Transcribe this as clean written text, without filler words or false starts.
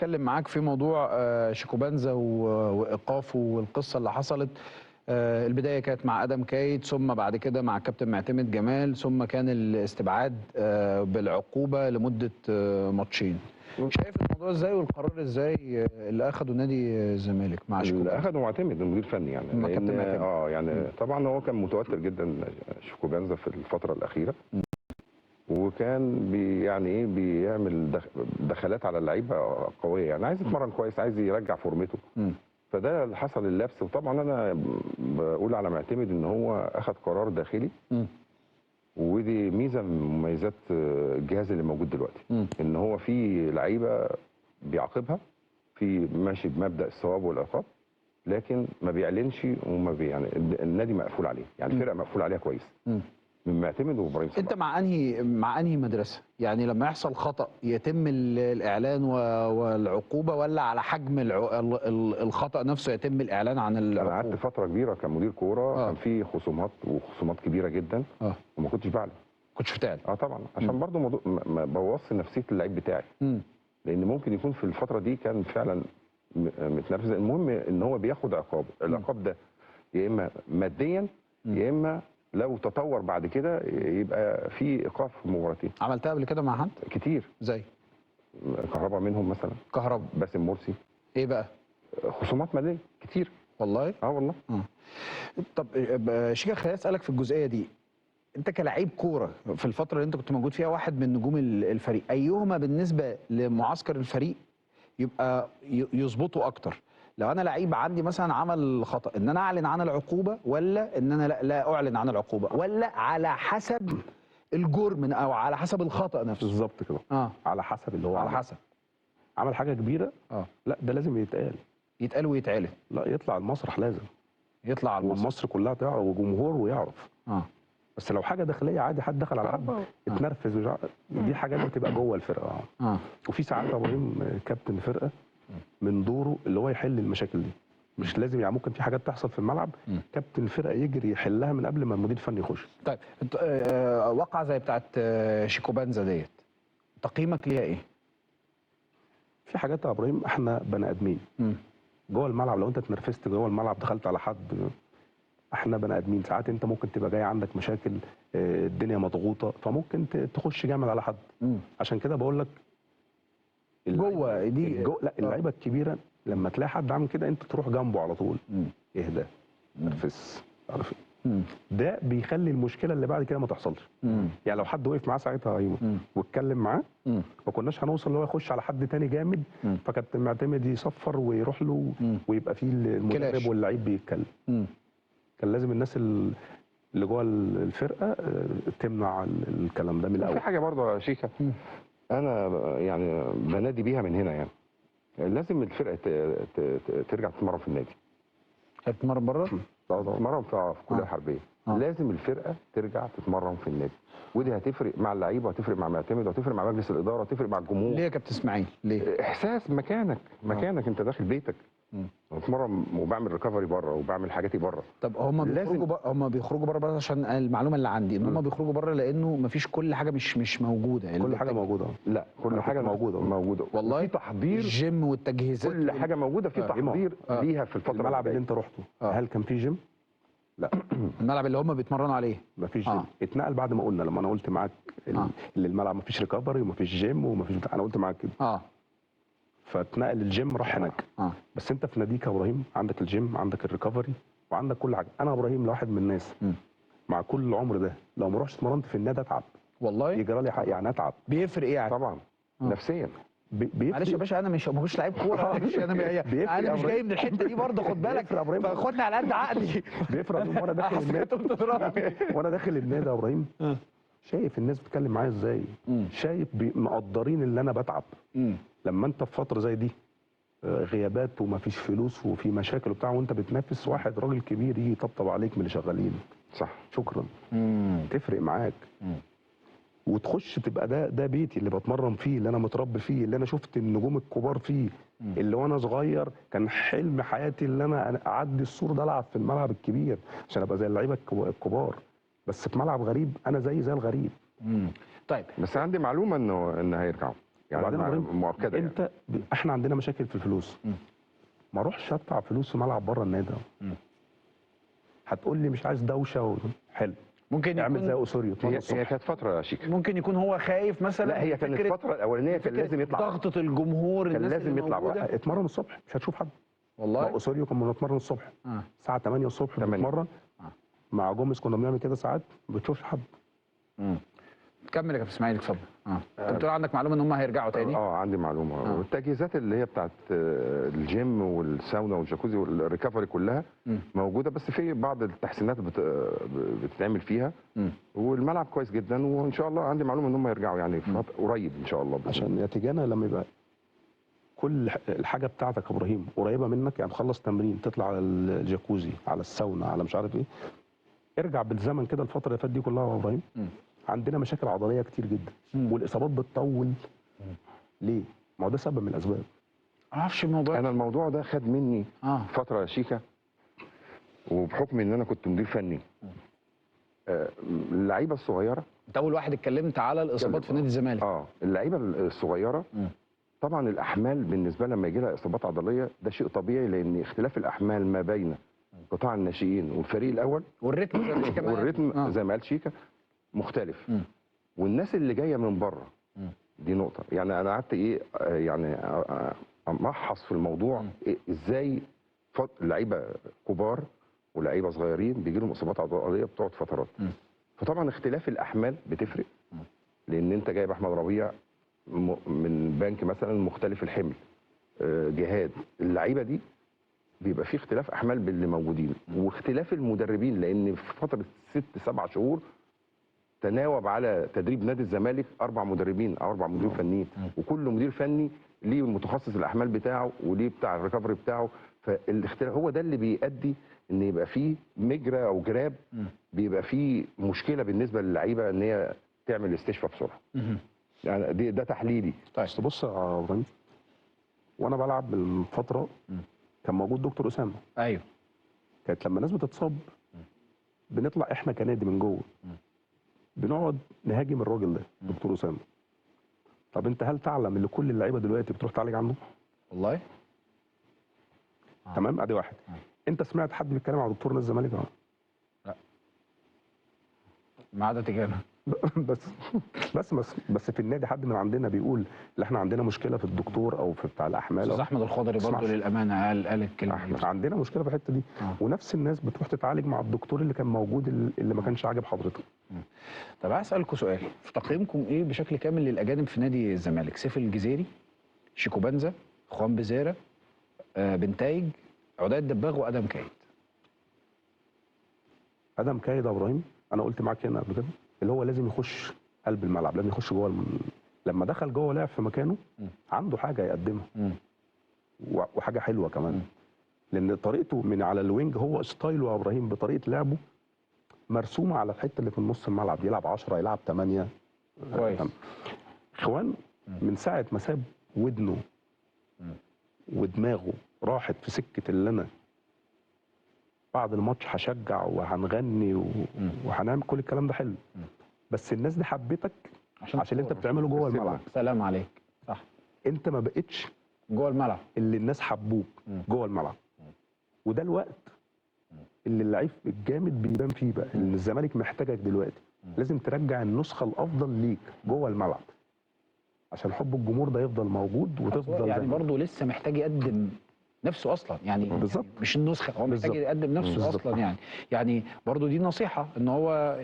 اتكلم معاك في موضوع شيكوبانزا وايقافه والقصه اللي حصلت. البدايه كانت مع ادم كايت، ثم بعد كده مع كابتن معتمد جمال، ثم كان الاستبعاد بالعقوبه لمده ماتشين. شايف الموضوع ازاي والقرار ازاي اللي اخده نادي الزمالك مع شيكوبانزا؟ اللي اخده معتمد المدير الفني يعني، مع كابتن معتمد. يعني طبعا هو كان متوتر جدا شيكوبانزا في الفتره الاخيره، وكان يعني ايه بيعمل دخلات على اللعيبه قويه، يعني عايز يتمرن كويس، عايز يرجع فورمته. فده اللي حصل اللبس. وطبعا انا بقول على معتمد ان هو اخذ قرار داخلي، ودي ميزه من مميزات الجهاز اللي موجود دلوقتي، ان هو في لعيبه بيعاقبها، في ماشي بمبدا الثواب والعقاب، لكن ما بيعلنش يعني النادي مقفول عليه، يعني الفرقه مقفول عليها كويس من معتمد وابراهيم صلاح. انت مع انهي مدرسه؟ يعني لما يحصل خطأ يتم الاعلان والعقوبه، ولا على حجم الخطأ نفسه يتم الاعلان عن العقوبه؟ انا قعدت فتره كبيره كمدير كوره كان في خصومات كبيره جدا، وما كنتش بعلن. كنتش بتعلن؟ طبعا، عشان برضو ما بوظش نفسيه اللعيب بتاعي، لان ممكن يكون في الفتره دي كان فعلا متنرفز. المهم ان هو بياخد عقاب، العقاب ده يا اما ماديا يا اما لو تطور بعد كده يبقى في ايقاف مباراتين. عملتها قبل كده مع حد؟ كتير. زي كهربا منهم مثلا، كهربا، باسم مرسي. ايه بقى؟ خصومات ماليه كتير. والله؟ والله. طب شيكا، خليني اسالك في الجزئيه دي، انت كلاعب كوره في الفتره اللي انت كنت موجود فيها، واحد من نجوم الفريق، ايهما بالنسبه لمعسكر الفريق يبقى يظبطه اكتر؟ لو انا لعيب عندي مثلا عمل خطأ، ان انا اعلن عن العقوبه، ولا ان انا لا اعلن عن العقوبه، ولا على حسب الجرم او على حسب الخطأ نفسه؟ بالظبط كده. على حسب اللي هو على حسب. عمل حاجه كبيره، لا ده لازم يتقال ويتعلن. لا، يطلع المسرح، لازم يطلع على المسرح ومصر كلها تعرف وجمهور ويعرف. بس لو حاجه داخليه عادي، حد دخل على حد اتنرفز دي حاجات بتبقى جوه الفرقه. وفي ساعات ابراهيم كابتن فرقه من دوره اللي هو يحل المشاكل دي، مش لازم يعني، ممكن في حاجات تحصل في الملعب كابتن الفرقه يجري يحلها من قبل ما المدير الفني يخش. طيب واقعه زي بتاعت شيكوبانزا ديت، تقييمك ليها ايه؟ في حاجات يا ابراهيم، احنا بني ادمين جوه الملعب، لو انت اتنرفزت جوه الملعب دخلت على حد، احنا بني ادمين، ساعات انت ممكن تبقى جاي عندك مشاكل، الدنيا مضغوطه، فممكن تخش جامد على حد. عشان كده بقول لك جوه دي لا، اللعيبه الكبيره لما تلاقي حد عامل كده انت تروح جنبه على طول، اهدى، نرفز، عارف ده بيخلي المشكله اللي بعد كده ما تحصلش. يعني لو حد وقف معاه ساعتها ايمن واتكلم معاه، ما كناش هنوصل اللي هو يخش على حد تاني جامد، فكابتن معتمد يصفر ويروح له، ويبقى فيه المدرب واللعيب بيتكلم. كان لازم الناس اللي جوه الفرقه تمنع الكلام ده من الاول. في حاجه برضه يا شيكا انا يعني بنادي بيها من هنا، يعني لازم الفرقه ترجع تتمرن في النادي. تتمرن بره؟ تتمرن في الكليه الحربيه. لازم الفرقه ترجع تتمرن في النادي، ودي هتفرق مع اللعيبه، وهتفرق مع معتمد، وهتفرق مع مجلس الاداره، وهتفرق مع الجمهور. ليه يا كابتن اسماعيل؟ ليه؟ احساس مكانك انت داخل بيتك. بتمرن وبعمل ريكفري بره وبعمل حاجاتي بره. طب هم بيخرجوا بره بس عشان المعلومه اللي عندي ان هم بيخرجوا بره لانه مفيش كل حاجه مش موجوده. يعني كل حاجه موجوده. لا، كل حاجه موجوده والله. في تحضير الجيم والتجهيزات، كل حاجه موجوده في تحضير ليها. في الفتره الملعب اللي انت رحته هل كان فيه جيم؟ لا. الملعب اللي هم بيتمرنوا عليه مفيش جيم. اتنقل بعد ما قلنا، لما انا قلت معاك اللي الملعب مفيش ريكفري ومفيش جيم ومفيش انا قلت معاك كده. فاتنقل الجيم راح هناك. بس انت في ناديك يا ابراهيم عندك الجيم، عندك الريكفري، وعندك كل حاجه. انا ابراهيم لواحد من الناس مع كل العمر ده لو ما رحتش اتمرنت في النادي اتعب. والله يجرى لي يعني اتعب. بيفرق ايه يعني؟ طبعا نفسيا. معلش يا باشا، انا مش لعيب كوره. انا مش جاي من الحته دي برضه، خد بالك، فخدني على قد عقلي. بيفرق. وانا داخل النادي يا ابراهيم شايف الناس بتتكلم معايا ازاي، شايف مقدرين اللي انا بتعب. لما انت في فتره زي دي غيابات ومفيش فلوس وفي مشاكل وبتاع، وانت بتنافس واحد راجل كبير يجي يطبطب عليك من اللي شغالين، صح، شكرا، تفرق معاك. وتخش تبقى ده بيتي اللي بتمرن فيه، اللي انا متربي فيه، اللي انا شفت النجوم الكبار فيه، اللي وانا صغير كان حلم حياتي اللي انا اعدي السور ده العب في الملعب الكبير عشان ابقى زي اللعيبه الكبار، بس في ملعب غريب انا زي الغريب. طيب بس عندي معلومه انه هيرجعوا. يعني وبعدين يا إبراهيم، مؤكده يعني. انت احنا عندنا مشاكل في الفلوس. ما اروحش ادفع فلوس في ملعب بره النادي. هتقول لي مش عايز دوشه حلو، ممكن اعمل يكون زي اوسوريو اتمرن هي الصبح. كانت فتره شيكه. ممكن يكون هو خايف مثلا لا هي من كانت فكرة- الفتره الاولانيه كان فكرة لازم يطلع بره. ضغطة الجمهور، كان الناس لازم اللي يطلع بره. موجودة. اتمرن الصبح مش هتشوف حد. والله اوسوريو كنا بنتمرن الصبح الساعه 8 الصبح 8. بنتمرن. آه. مع جوميز كنا بنعمل كده ساعات، ما بتشوفش حد. كمل يا كابتن اسماعيل، اتفضل. انت بتقول عندك معلومه ان هم هيرجعوا تاني؟ عندي معلومه. والتجهيزات اللي هي بتاعت الجيم والساونا والجاكوزي والريكفري كلها موجوده، بس في بعض التحسينات بتتعمل فيها. والملعب كويس جدا، وان شاء الله عندي معلومه ان هم يرجعوا يعني في قريب ان شاء الله بإذن عشان يا تيجانا لما يبقى كل الحاجه بتاعتك يا ابراهيم قريبه منك، يعني تخلص تمرين تطلع على الجاكوزي على الساونا على مش عارف ايه، ارجع بالزمن كده الفتره اللي فاتت دي كلها يا ابراهيم. عندنا مشاكل عضليه كتير جدا، والاصابات بتطول. ليه؟ ما هو ده سبب من الاسباب. ما اعرفش الموضوع. انا الموضوع ده خد مني فتره شيكه، وبحكم ان انا كنت مدير فني. اللعيبه الصغيره، انت اول واحد اتكلمت على الاصابات في نادي الزمالك. اللعيبه الصغيره طبعا الاحمال بالنسبه لما يجي لها اصابات عضليه ده شيء طبيعي، لان اختلاف الاحمال ما بين قطاع الناشئين والفريق الاول والريتم زي ما شيكا ما قال. والريتم زي ما قال شيكا مختلف. والناس اللي جايه من بره دي نقطه. يعني انا قعدت يعني امحص في الموضوع ازاي لعيبه كبار ولاعيبه صغيرين بيجي لهم اصابات عضليه بتقعد فترات. فطبعا اختلاف الاحمال بتفرق، لان انت جايب احمد ربيع من بنك مثلا مختلف الحمل، جهاد، اللعيبه دي بيبقى في اختلاف احمال باللي موجودين، واختلاف المدربين، لان في فتره 6-7 شهور تناوب على تدريب نادي الزمالك 4 مدربين او 4 مدير فنيين، وكل مدير فني ليه متخصص الاحمال بتاعه وليه بتاع الريكفري بتاعه. فالاختلاف هو ده اللي بيؤدي ان يبقى فيه مجرى او جراب، بيبقى فيه مشكله بالنسبه للعيبه ان هي تعمل استشفاء بسرعه. يعني ده تحليلي. طيب بص يا ابراهيم، وانا بلعب من فتره كان موجود دكتور اسامه. ايوه. كانت لما الناس بتتصاب بنطلع احنا كنادي من جوه بنقعد نهاجم الراجل ده دكتور اسامه. طب انت هل تعلم ان كل اللعيبه دلوقتي بتروح تعالج عنده؟ والله؟ تمام، ادي واحد. انت سمعت حد بيتكلم على دكتور نادي الزمالك؟ لا. ما عدا تجانا. بس في النادي حد من عندنا بيقول ان احنا عندنا مشكله في الدكتور او في بتاع الاحمال؟ استاذ احمد الخضري برضه للامانه قال الكلمه دي. عندنا مشكله في الحته دي. ونفس الناس بتروح تتعالج مع الدكتور اللي كان موجود اللي ما كانش عاجب حضرتك. طب عايز اسالكم سؤال، في تقييمكم ايه بشكل كامل للاجانب في نادي الزمالك؟ سيف الجزيري، شيكو بنزا، خوان بزيرة، بنتايج، عداد دباغ، وادم كايد. ادم كايد يا ابراهيم انا قلت معاك هنا قبل كده اللي هو لازم يخش قلب الملعب، لازم يخش جوه لما دخل جوه لعب في مكانه عنده حاجه يقدمها وحاجه حلوه كمان. لان طريقته من على الوينج، هو ستايله يا ابراهيم بطريقه لعبه مرسومه على الحته اللي في نص الملعب، يلعب 10 يلعب 8 كويس. خوان من ساعه ما ساب ودنه ودماغه راحت في سكه اللي انا بعد الماتش هشجع وهنغني وهنعمل كل الكلام ده حلو، بس الناس دي حبتك عشان اللي انت بتعمله جوه الملعب. سلام عليك. صح. انت ما بقتش جوه الملعب اللي الناس حبوك جوه الملعب. وده الوقت اللي اللعيب الجامد بيبان فيه بقى، اللي الزمالك محتاجك دلوقتي. لازم ترجع النسخه الافضل ليك جوه الملعب عشان حب الجمهور ده يفضل موجود وتفضل يعني برضه لسه محتاج يقدم نفسه اصلا، يعني بالظبط. مش النسخه، هو محتاج يقدم نفسه بالزبط. اصلا. يعني برضه دي نصيحه ان هو